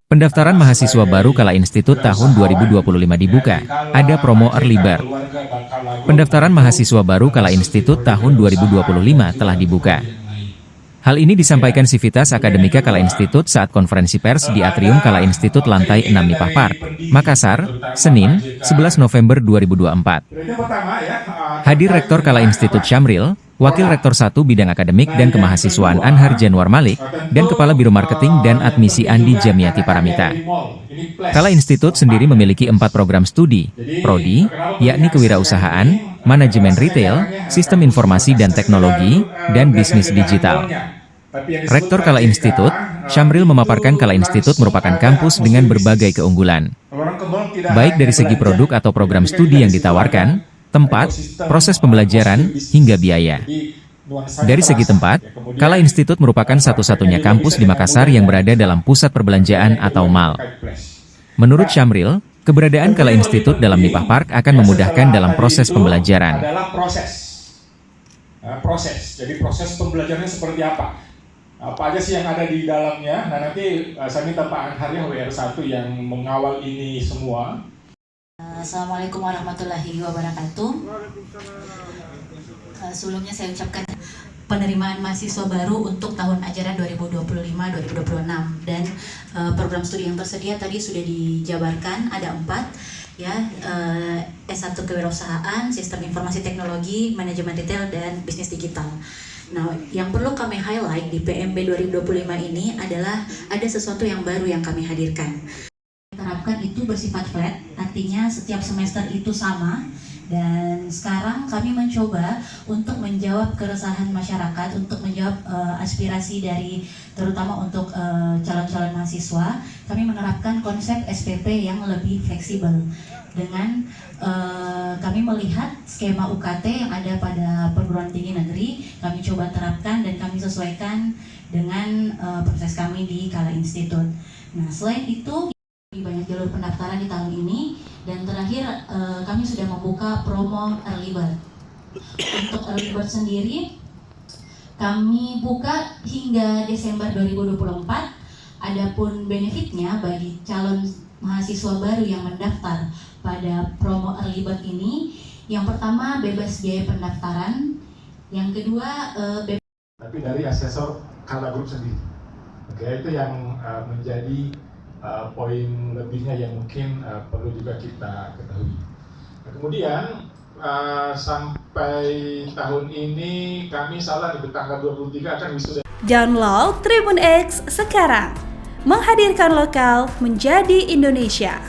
Pendaftaran mahasiswa baru Kala Institut tahun 2025 dibuka. Ada promo early bird. Pendaftaran mahasiswa baru Kala Institut tahun 2025 telah dibuka. Hal ini disampaikan Sivitas Akademika Kala Institut saat konferensi pers di Atrium Kala Institut lantai 6 Nipah Park, Makassar, Senin, 11 November 2024. Hadir Rektor Kala Institut Syamril, Wakil Rektor 1 Bidang Akademik dan Kemahasiswaan Anhar Januar Malik, dan Kepala Biro Marketing dan Admisi Andi Jamiati Paramita. Kala Institut sendiri memiliki 4 program studi, Prodi, yakni Kewirausahaan, Manajemen Retail, Sistem Informasi dan Teknologi, dan Bisnis Digital. Rektor Kala Institut, Syamril memaparkan Kala Institut merupakan kampus dengan berbagai keunggulan. Baik dari segi produk atau program studi yang ditawarkan, tempat, proses pembelajaran, hingga biaya. Dari segi tempat, Kala Institut merupakan satu-satunya kampus di Makassar yang berada dalam pusat perbelanjaan atau mall. Menurut Syamril, keberadaan Kala Institut dalam Nipah Park akan memudahkan dalam proses pembelajaran. Jadi proses pembelajarannya seperti apa? Apa aja sih yang ada di dalamnya? Nah nanti saya minta Pak Anhar ya, WR1 yang mengawal ini semua. Assalamualaikum warahmatullahi wabarakatuh. Sebelumnya saya ucapkan penerimaan mahasiswa baru untuk tahun ajaran 2025-2026 dan program studi yang tersedia tadi sudah dijabarkan, ada 4 ya, S1 Kewirausahaan, Sistem Informasi Teknologi, Manajemen Retail, dan Bisnis Digital. Nah, yang perlu kami highlight di PMB 2025 ini adalah ada sesuatu yang baru yang kami hadirkan. Terapkan itu bersifat flat, artinya setiap semester itu sama. Dan sekarang kami mencoba untuk menjawab keresahan masyarakat, untuk menjawab aspirasi dari terutama untuk calon-calon mahasiswa. Kami menerapkan konsep SPP yang lebih fleksibel dengan kami melihat skema UKT yang ada pada perguruan tinggi negeri, kami coba terapkan dan kami sesuaikan dengan proses kami di Kala Institut. Nah, selain itu banyak jalur pendaftaran di tahun ini, dan terakhir kami sudah membuka promo early bird. Untuk early bird sendiri kami buka hingga Desember 2024. Adapun benefitnya bagi calon mahasiswa baru yang mendaftar pada promo early bird ini, yang pertama bebas biaya pendaftaran, yang kedua tapi dari asesor Kala Group sendiri. Oke, itu yang menjadi poin lebihnya yang mungkin perlu juga kita ketahui. Nah, kemudian sampai tahun ini kami salah di tanggal 23 akan wisuda. Download Tribun X sekarang, menghadirkan lokal menjadi Indonesia.